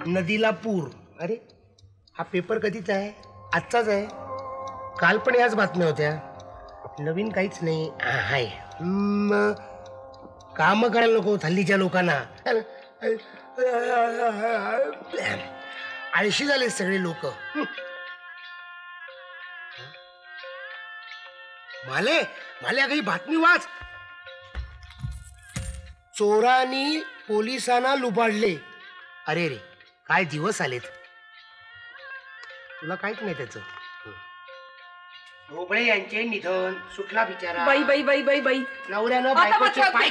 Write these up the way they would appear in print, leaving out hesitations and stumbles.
नदीला पूर. अरे हा पेपर कधीचा आहे? आजचाच आहे. काल पण याच बातम्या होत्या. नवीन काहीच नाही. हाय काम करायला नको हल्लीच्या लोकांना. आळशी झाले सगळे लोक. माले माले काही बातमी वाच. चोरांनी पोलिसांना लुबाडले. अरे रे काय दिवस आलेत. तुला काहीच नाही त्याचं. भोपळे यांचे निधन. सुटला बिचारा. बाई बाई बाई बाई बाई. नवऱ्यानं बायकोचे पाय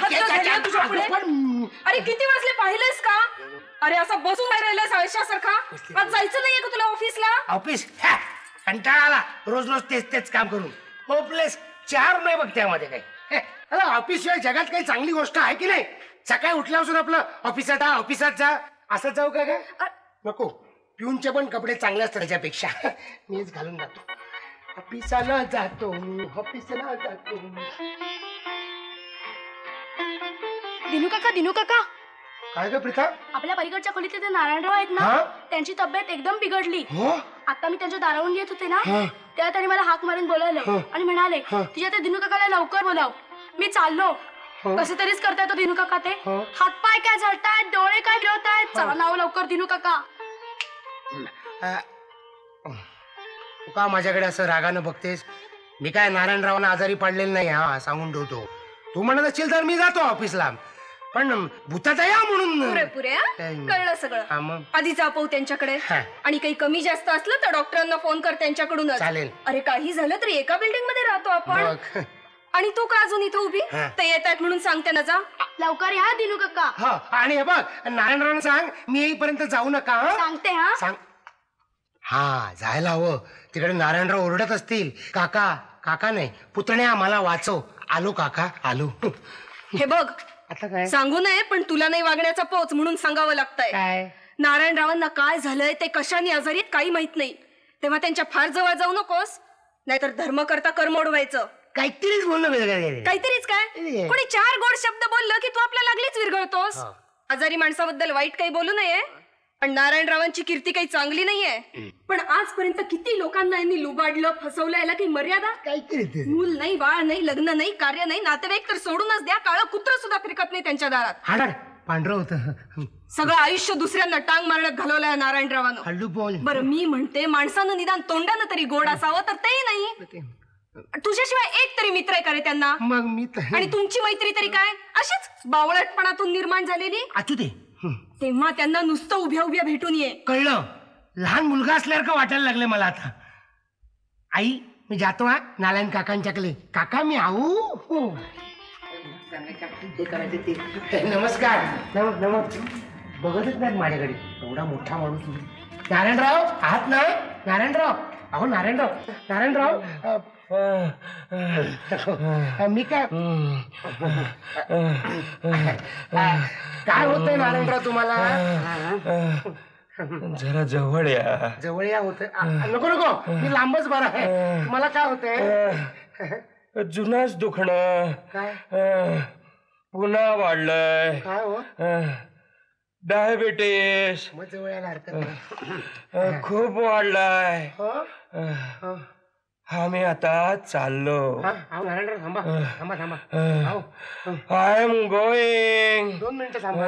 अरे किती वाजले पाहिलेस का? अरे असं बसून नाही राहिलास आळशासारखा. आज जायचं नाहीये का तुला ऑफिसला? ऑफिस कंटाळा आला रोज रोज तेच तेच काम करून. होपलेस. चार नाही बघ त्यामध्ये काही. ऑफिस शिवाय जगात काही चांगली गोष्ट आहे की नाही? सकाळी उठल्यापासून आपलं ऑफिसात जा असं जाऊ का? नको. पिऊनचे पण कपडे चांगले असतात त्याच्यापेक्षा. मीच घालून जातो. ऑफिसला जातो. दिनू काका काय ग प्रीता? आपल्या पलीकडच्या खोलीतले ते नारायणराव आहेत ना, त्यांची तब्येत एकदम बिघडली. आता मी त्यांच्या दारावरून येत होते ना, तेव्हा त्यांनी मला हाक मारून बोलावलं आणि म्हणाले तुझ्या त्या दिनू काकाला लवकर बोलाव. मी चाललो. कसं तरीच करताय तो दिनू काका. ते हातपाय काय झळतायत, डोळे काय फिरवतायत. चला नाव लवकर दिनू काका. तू का माझ्याकडे असं रागानं बघतेस? मी काय नारायणरावांना आजारी पडलेलं नाही. हा सांगून ठेवतो. तू म्हणत असशील तर मी जातो ऑफिसला, पण भूताचा या म्हणून पुरे कळलं सगळं. आधी जापव त्यांच्याकडे आणि काही कमी जास्त असलं तर डॉक्टरांना फोन कर त्यांच्याकडूनच. चालेल. अरे काही झालं तरी एका बिल्डिंग मध्ये राहतो आपण. आणि तू का अजून इथं उभी? ते येत आहेत म्हणून सांगते ना. जा लवकर या दिनू काका. आणि हे बघ नारायणरावांना सांग मी येईपर्यंत जाऊ नका. सांगते. हा सांग. हा जायला हवं. तिकडे नारायणराव ओरडत असतील. काका काका नाही पुतण्या मला वाचव. आलो काका आलो. हे बघ आता काय सांगू नये पण तुला नाही वागण्याचा पोच म्हणून सांगावं लागतंय. काय नारायणरावांना काय झालंय ते कशाने आजारीत काही माहित नाही. तेव्हा त्यांच्या फार जवळ जाऊ नकोस, नाहीतर धर्म करता कर्म ओढवायचं. काहीतरीच बोलणं वेगळं. काहीतरीच काय? कोणी चार गोड शब्द बोललं की तू आपल्या लागलीच विरघळतोस. आजारी माणसाबद्दल वाईट काही बोलू नये, पण नारायणरावांची कीर्ती काही चांगली नाहीये. पण आजपर्यंत किती लोकांना यांनी लुबाडलं, फसवलं. याला काही मर्यादा? काहीतरी. मूल नाही, बाळ नाही, लग्न नाही, कार्य नाही, नातेवाईक तर सोडूनच द्या. काळं कुत्र सुद्धा फिरकत नाही त्यांच्या दारात. हाडा पांढरं होतं. सगळं आयुष्य दुसऱ्यांना टांग मारण्यात घालवलंय नारायणरावानं. हल्लू बोल. बरं मी म्हणते माणसानं निदान तोंडानं तरी गोड असावं, तर तेही नाही. तुझ्याशिवाय एक तरी मित्र आहे का रे त्यांना? मग मी आणि तुमची मैत्री तरी काय अशीच बावळटपणातून निर्माण झालेली? असू दे. तेव्हा त्यांना नुसतं उभ्या उभ्या भेटून ये. कळलं. लहान मुलगा असल्यासारखं वाटायला लागले मला आता. आई मी जातो. नारायण काकांच्याकडे. काका मी आऊ. नमस्कार. बघतच नाही माझ्याकडे. एवढा मोठा माणूस. नारायणराव आहात ना? नारायणराव. अहो नारायणराव मी काय होतंय नारायणराव तुम्हाला? जरा जवळ या होत. नको मी लांबच बरा आहे. मला काय होतंय? जुनाच दुखणं काय पुन्हा वाढलंय. काय हो? डायबिटीस मग जवळ यायला हरकत नाही. खूप वाढलाय. आम्ही आता चाललो. नारायणराव थांबा. I am going. 2 मिनिटं थांबा.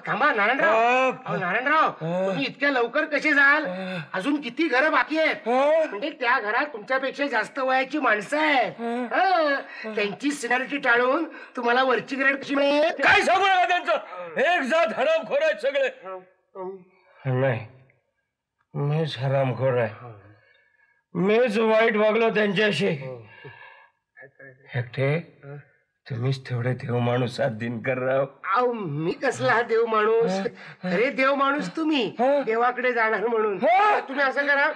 थांबा नारायणराव तुम्ही इतक्या लवकर कसे जाल? अजून किती घरं बाकी आहेत. म्हणजे त्या घरात तुमच्यापेक्षा जास्त वयाची माणसं आहेत. त्यांची सिनियरिटी टाळून तुम्हाला वरची ग्रेड कशी मिळेल? काय सांगू नका त्यांचं. एक जात हरामखोर आहेत सगळे. नाही मीच हरामखोर आहे. मीच वाईट वागलो त्यांच्याशी. एकटे तुम्हीच तेवढे देव माणूस आहात दिनकरराव. अहो मी कसला देव माणूस? अरे देव माणूस तुम्ही. देवाकडे जाणार म्हणून तुम्ही असं करा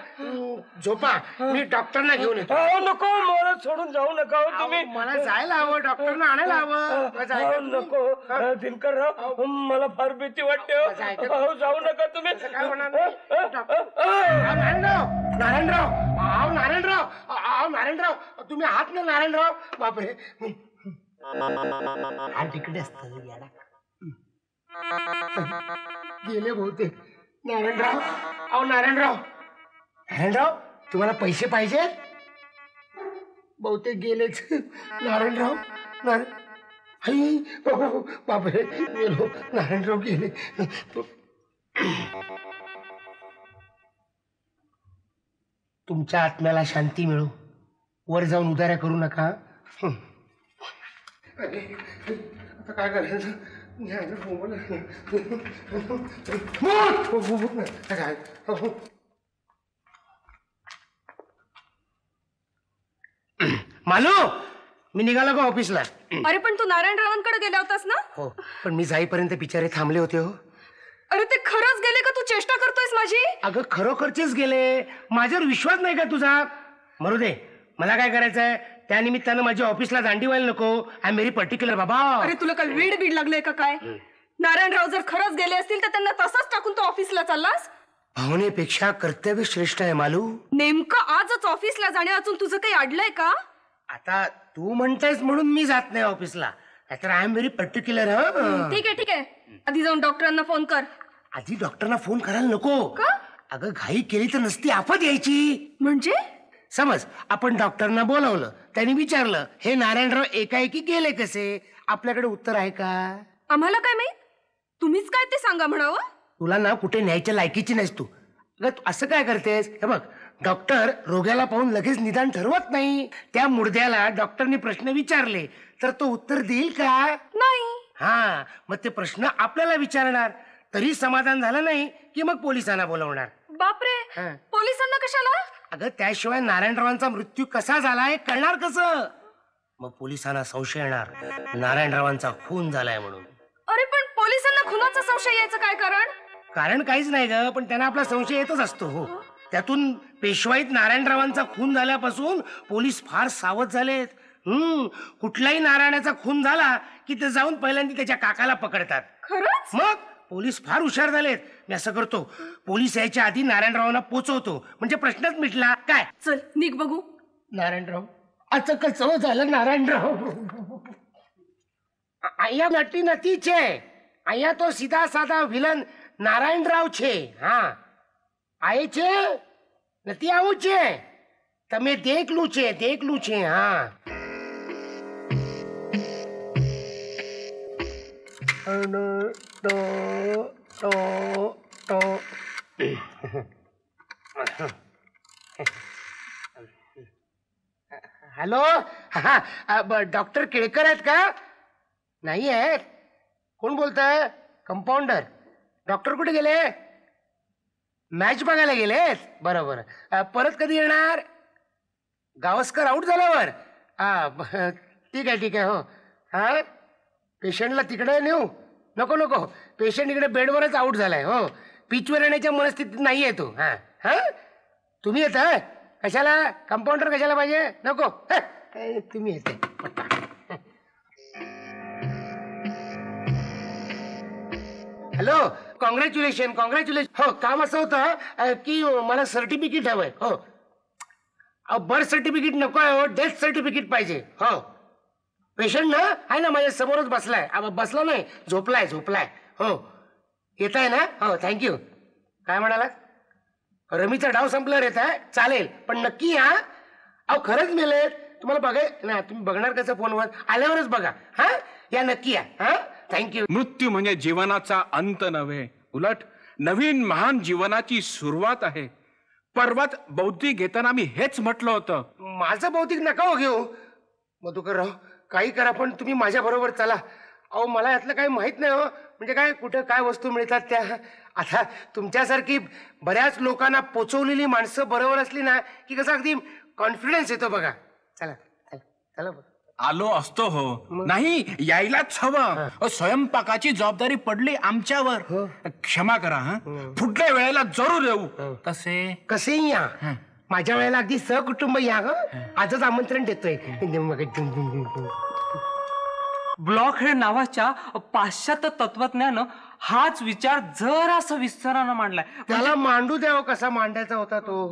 झोपा. मी डॉक्टरना घेऊन येतो. नको मला सोडून जाऊ नका. तुम्ही मला जायला हवं. डॉक्टरना आणायला हवं. नको दिनकरराव मला फार भीती वाटते. जाऊ नका तुम्ही. काय होणार? नारायणराव तुम्ही आहात ना नारायणराव? बापरे हा तिकडे असत. गेले बहुतेक. नारायणराव, अहो नारायणराव, नारायणराव तुम्हाला पैसे पाहिजे? बहुतेक गेलेच. नारायणराव, बापरे, गेलो. नारायणराव गेले. तुमच्या आत्म्याला शांती मिळो. वर जाऊन उदाऱ्या करू नका. आता काय करायचं? मालू, मी निघाला का ऑफिसला? अरे पण तू नारायणरावांकडे गेला होतास ना? हो, पण मी जाईपर्यंत बिचारे थांबले होते. हो. अरे ते खरंच गेले का? तू चेष्टा करतोयस माझी? अगं खरोखरचेच गेले. माझ्यावर विश्वास नाही का तुझा? मरू दे, मला काय करायचंय त्या निमित्तानं माझ्या ऑफिसला दांडी व्हायला नको. आय एम व्हेरी पर्टिक्युलर बाबा. अरे तुला काय वेड बीड लागलंय का काय? नारायणराव जर खरंच गेले असतील तर त्यांना तसंच टाकून तू ऑफिसला चाललास? भावनेपेक्षा कर्तव्य श्रेष्ठ आहे मालू. नेमकं आजच ऑफिसला जाणे अजून तुझं काही अडलंय का? आता तू म्हणतेस म्हणून मी जात नाही ऑफिसला. तर आय एम व्हेरी पर्टिक्युलर. ठीक आहे ठीक आहे, आधी जाऊन डॉक्टरांना फोन कर. आधी डॉक्टरना फोन करायला नको. का? अगं घाई केली तर नसती आफत यायची. म्हणजे समज आपण डॉक्टरना बोलावलं, त्यांनी विचारलं हे नारायणराव एकाएकी गेले कसे, आपल्याकडे उत्तर आहे का? आम्हाला काय माहित? तुम्हीच काय ते सांगा म्हणावं. तुला ना कुठे न्यायच्या लायकीची नाहीस तू. असं काय करतेस? हे बघ, डॉक्टर रोग्याला पाहून लगेच निदान ठरवत नाही. त्या मुर्द्याला डॉक्टरने प्रश्न विचारले तर तो उत्तर देईल का? नाही. हा, मग ते प्रश्न आपल्याला विचारणार. तरी समाधान झालं नाही की मग पोलिसांना बोलवणार. बापरे, पोलिसांना कशाला? अगं त्याशिवाय नारायणरावांचा मृत्यू कसा झाला हे कळणार कसं? मग पोलिसांना संशय येणार नारायणरावांचा खून झालाय म्हणून. अरे पण पोलिसांना खुनाचा संशय यायचं काय कारण? कारण काहीच नाही ग, पण त्यांना आपला संशय येतच असतो. हो, त्यातून पेशवाईत नारायणरावांचा खून झाल्यापासून पोलीस फार सावध झालेत. कुठलाही नारायणाचा खून झाला की ते जाऊन पहिल्यांदा त्याच्या काकाला पकडतात. खरंच? मग पोलीस फार हुशार झालेत. मी असं करतो, पोलीस यायच्या आधी नारायणरावांना पोचवतो, म्हणजे प्रश्नच मिटला. काय? चल निघ बघू. नारायणराव, आता कसं झालं नारायणराव? અહીંયા નટી નથી છે, અહીંયા તો સીધા સાધા વિલન નારાયણરાવ છે. હા, આએ છે નથી આવું છે. તમે દેખલું છે. હા, हॅलो, हा डॉक्टर केळकर आहेत का? नाही आहेत. कोण बोलतंय? कंपाऊंडर. डॉक्टर कुठे गेले? मॅच बघायला गेलेत. बरोबर. परत कधी येणार? गावस्कर आऊट झाल्यावर? हा, ठीक आहे. हो, हा, पेशंटला तिकडे नेऊ? नको, पेशंट इकडे बेडवरच आऊट झालाय. हो, पिचवर येण्याच्या मनस्थितीत नाही आहे तो. हा हा, तुम्ही येता? कशाला? कंपाऊंडर कशाला पाहिजे? नको, तुम्ही येते. Hello, congratulation. हो, काम असं होतं की मला सर्टिफिकेट हवंय. हो, बर्थ सर्टिफिकेट नको आहे. हो, डेथ सर्टिफिकेट पाहिजे. हो, पेशंट ना आहे ना माझ्या समोरच बसलाय. बसला नाही, झोपलाय. हो, येत आहे ना? हो, थँक्यू. काय म्हणाला? रमीचा डाव संपल्यावर येत आहे? चालेल, पण नक्की या. अहो खरंच मेलेत. तुम्हाला बघाय ना, तुम्ही बघणार कसं फोनवर? आल्यावरच बघा. हा, या नक्की या. हा, थँक्यू. मृत्यू म्हणजे जीवनाचा अंत नव्हे, उलट नवीन महान जीवनाची सुरुवात आहे. परवाच बौद्धिक घेताना मी हेच म्हटलं होतं. माझं बौद्धिक नका हो घेऊ मधुकरराव. काही करा, पण तुम्ही माझ्या बरोबर चला. अहो मला यातलं काही माहित नाही. हो, म्हणजे काय, कुठं काय वस्तू मिळतात त्या. आता तुमच्यासारखी बऱ्याच लोकांना पोचवलेली माणसं बरोबर असली ना की कसं अगदी कॉन्फिडन्स येतो बघा. चला. आलो असतो. हो, नाही यायलाच हवं. स्वयंपाकाची जबाबदारी पडली आमच्यावर. क्षमा करा. हा, पुढल्या वेळेला जरूर येऊ. कसेही या. माझ्या वेळेला अगदी सहकुटुंब या. आजच आमंत्रण देतोय. ब्लॉक हे नावाच्या पाश्चात्य तत्वज्ञानं हाच विचार जरासा विस्तारानं मांडलाय. त्याला मांडू द्यावं, कसा मांडायचा होता तो.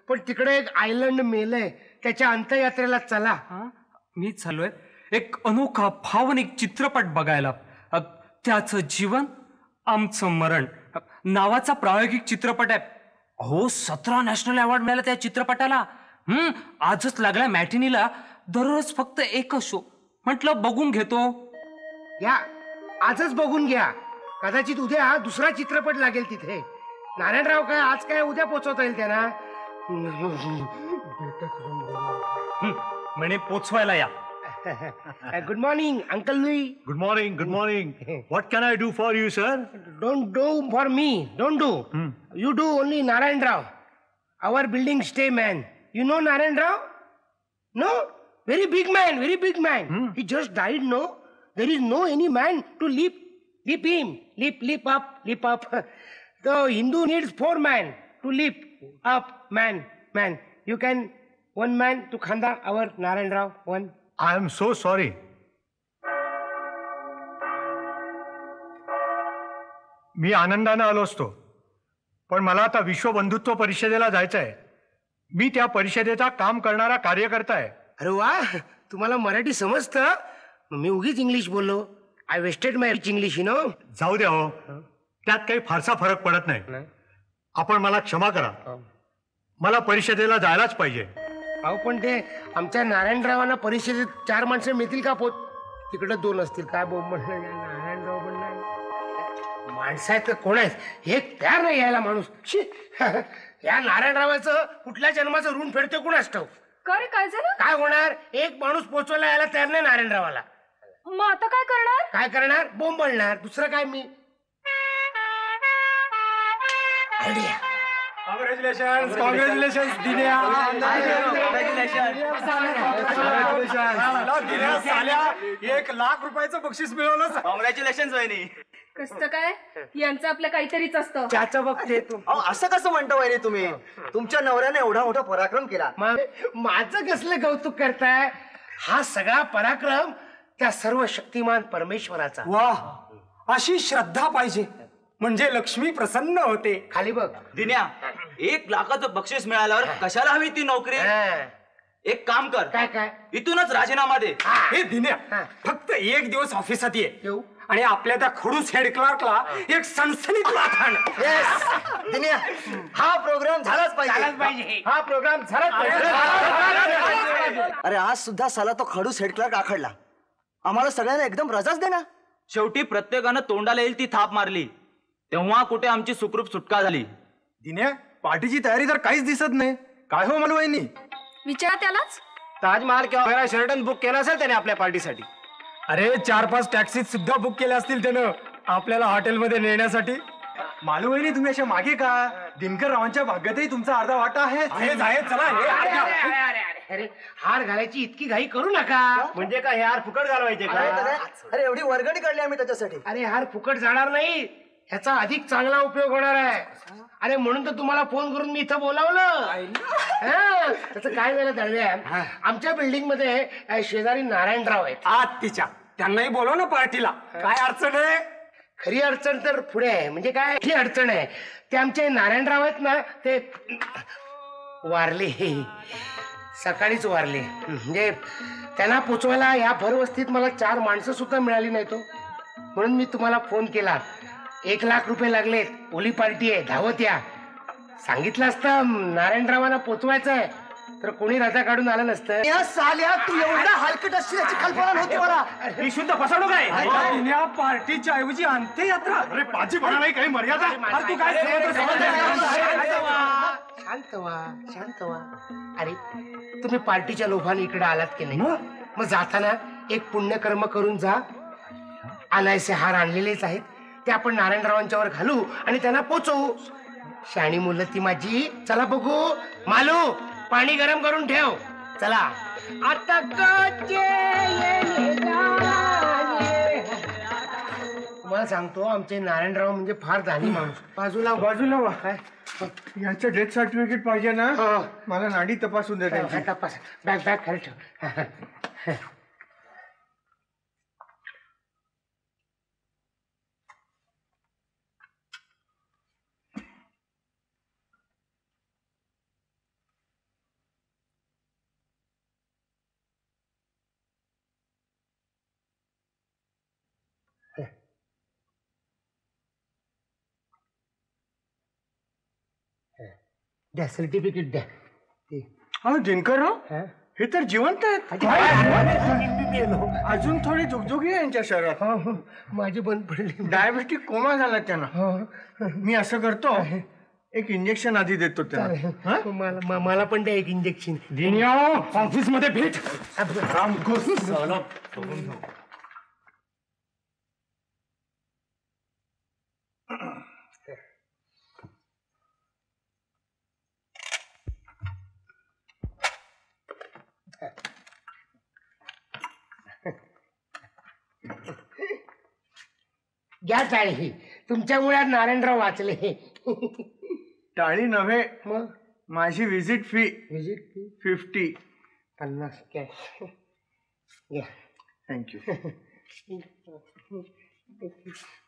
पण तिकडे एक आयलंड मेलय, त्याच्या अंत्ययात्रेला चला. मी चाललोय एक अनोखा भावनिक चित्रपट बघायला. त्याचं जीवन आमचं मरण नावाचा प्रायोगिक चित्रपट आहे. हो, 17 नॅशनल अवॉर्ड मिळाला त्या चित्रपटाला. आजच लागला मॅटिनीला. दररोज फक्त एकच शो. म्हटलं बघून घेतो. या आजच बघून घ्या. कदाचित उद्या दुसरा चित्रपट लागेल तिथे. नारायणराव काय आज काय उद्या पोचवता येईल त्यांना. म्हणे पोचवायला या. Good morning uncle Louis. Good morning, good morning. What can I do for you, sir? Don't do for me. Don't do. You do only Narayan Rao. Our building stay man. You know Narayan Rao? No? Very big man, very big man. He just died, no? There is no any man to lift him. Leap up. The Hindu needs 4 men to leap up, man. You can, 1 man to Khanda, our Narayan Rao, 1. I am so sorry. मी आनंदानं आलो असतो, पण मला आता विश्व बंधुत्व परिषदेला जायचं आहे. मी त्या परिषदेचा काम करणारा कार्यकर्ता आहे. अरे वा, तुम्हाला मराठी समजतं? मी उगीच इंग्लिश बोललो. I wasted my English, you know. जाऊ द्या हो, त्यात काही फारसा फरक पडत नाही. आपण मला क्षमा करा. मला परिषदेला जायलाच पाहिजे. अहो पण ते आमच्या नारायणरावांना परिषदेत 4 माणसं मिळतील का पोत? तिकडे 2 असतील. काय बोंब म्हणलं नारायणराव म्हणणार. माणसं आहेत का कोण आहेत हे तयार नाही यायला माणूस. या नारायणरावाचं कुठल्या जन्माचं ऋण फेडते कोणास ठाऊक. काय झालं? काय होणार? एक माणूस पोचवायला यायला तयार नाही नारायणरावाला. मग आता काय करणार? बोंब बोलणार. दुसरं काय मी आयडिया. कॉंग्रॅच्युलेशन दिन्या. ₹1,00,000 बक्षीस मिळवलं. कॉंग्रॅच्युलेशन वहिनी. कसं काय? यांचं आपलं काहीतरीच असतं. त्याचं बघते तू. असं कसं म्हणता वहिनी तुम्ही? तुमच्या नवऱ्याने एवढा मोठा पराक्रम केला. माझं कसलं कौतुक करताय? हा सगळा पराक्रम त्या सर्व शक्तिमान परमेश्वराचा. वाह, अशी श्रद्धा पाहिजे म्हणजे लक्ष्मी प्रसन्न होते. खाली बघ दिन्या, 1,00,000 बक्षीस मिळाल्यावर कशाला हवी ती नोकरी? एक काम कर, काय इथूनच राजीनामा दे. हे दिन्या, फक्त 1 दिवस ऑफिसात ये येऊ आणि आपल्या त्या खडूस हेड क्लार्कला एक सनसनीत लाथ आण. दिन्या, हा प्रोग्राम झालाच पाहिजे. हा प्रोग्राम झालाच पाहिजे. अरे आज सुद्धा साला तो खडूस हेड क्लार्क आखडला. आम्हाला सगळ्यांना एकदम रजाच दे ना. शेवटी प्रत्येकानं तोंडाला येईल ती थाप मारली, तेव्हा कुठे आमची सुखरूप सुटका झाली. दिन्या, पार्टीची तयारी तर काहीच दिसत नाही. काय हो मालवणी? विचारा त्यालाच. ताजमहाल किंवा शेरटन बुक केला असेल त्याने आपल्या पार्टीसाठी. अरे 4-5 टॅक्सी सुद्धा बुक केल्या असतील त्यानं आपल्याला हॉटेलमध्ये नेण्यासाठी. मालवणी, तुम्ही अशा मागे का? दिनकर रावांच्या भाग्यातही तुमचा अर्धा वाटा आहे. चला. अरे हार घालायची इतकी घाई करू नका. म्हणजे काय हे हार फुकट घालवायचे का? अरे एवढी वर्गणी काढली आम्ही त्याच्यासाठी. अरे हार फुकट जाणार नाही, ह्याचा अधिक चांगला उपयोग होणार आहे. अरे म्हणून तर तुम्हाला फोन करून मी इथं बोलावलं. त्याचं काय झालं दळव्या, आमच्या बिल्डिंग मध्ये शेजारी नारायणराव आहेत. तिच्या त्यांनाही बोलव ना पार्टीला. काय अडचण आहे? खरी अडचण तर पुढे आहे. म्हणजे काय ही अडचण आहे, ते आमचे नारायणराव आहेत ना, ते वारले. सकाळीच वारले. म्हणजे त्यांना पोचवायला या भरवस्तीत मला 4 माणसं सुद्धा मिळाली नाही तो. म्हणून मी तुम्हाला फोन केला. 1,00,000 लागलेत. ओली पार्टी आहे, धावत या. सांगितलं असतं नारायणरावांना पोचवायचं आहे तर कोणी रजा काढून आलं नसतं. या साल्या, तू एवढा हलकट असशील याची कल्पना नव्हती मला. ही शुद्ध फसवणूक आहे. पार्टीच्या ऐवजी अंत्ययात्रा. अरे पाची म्हणा नाही, काही मर्यादा. तू काय शांत व्हा. अरे तुम्ही पार्टीच्या लोभाने इकडे आलात की नाही? मग जाताना एक पुण्यकर्म करून जा. आणायचे हार आणलेलेच आहेत, ते आपण नारायणरावांच्यावर घालू आणि त्यांना पोचवू. शाणी मुलं ती माझी. चला बघू. मालू, पाणी गरम करून ठेव. चला आता. तुम्हाला सांगतो, आमचे नारायणराव म्हणजे फार दानी माणूस. बाजूला वा. काय यांचं डेथ सर्टिफिकेट पाहिजे ना? मला नाडी तपासून दे. तपास. बॅग खाली ठेव. द्या सर्टिफिकेट द्या. अहो दिनकरराव, हा? हे तर जिवंत आहेत. अजून थोडी जुगजुगी आहे यांच्या शरीरात. माझी बंद पडली. डायबेटिक कोमा झाला त्यांना. मी असं करतो, एक इंजेक्शन आधी देतो त्यांना. मला पण द्या एक इंजेक्शन. ऑफिस मध्ये भेट. घ्या टाळी. तुमच्यामुळे नारायणराव वाचले. टाळी नव्हे, मग माझी visit fee visit fee 50. 50 cash घ्या. थँक्यू.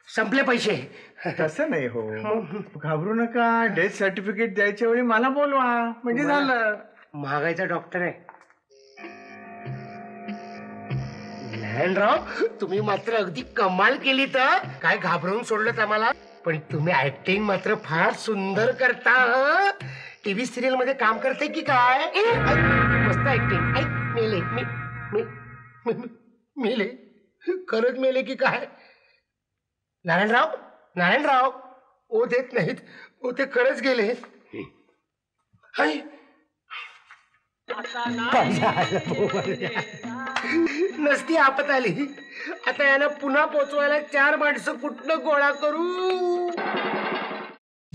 संपले पैसे. तसं नाही हो, घाबरू नका. डेथ सर्टिफिकेट द्यायच्या वेळी मला बोलवा, म्हणजे झालं. महागाईचा डॉक्टर आहे नारायणराव. तुम्ही मात्र अगदी कमाल केली. तर काय घाबरवून सोडलं आम्हाला. पण तुम्ही ऍक्टिंग मात्र फार सुंदर करता. टीव्ही सिरियल मध्ये काम करते की काय. मस्त ऍक्टिंग. ऐक मेले मेले खरंच मेले की काय. नारायणराव नारायणराव ओ देत नाहीत. ओ ते खरंच गेले. नसती आपत आली. आता यांना पुन्हा पोचवायला 4 माणसं कुठनं गोळा करू.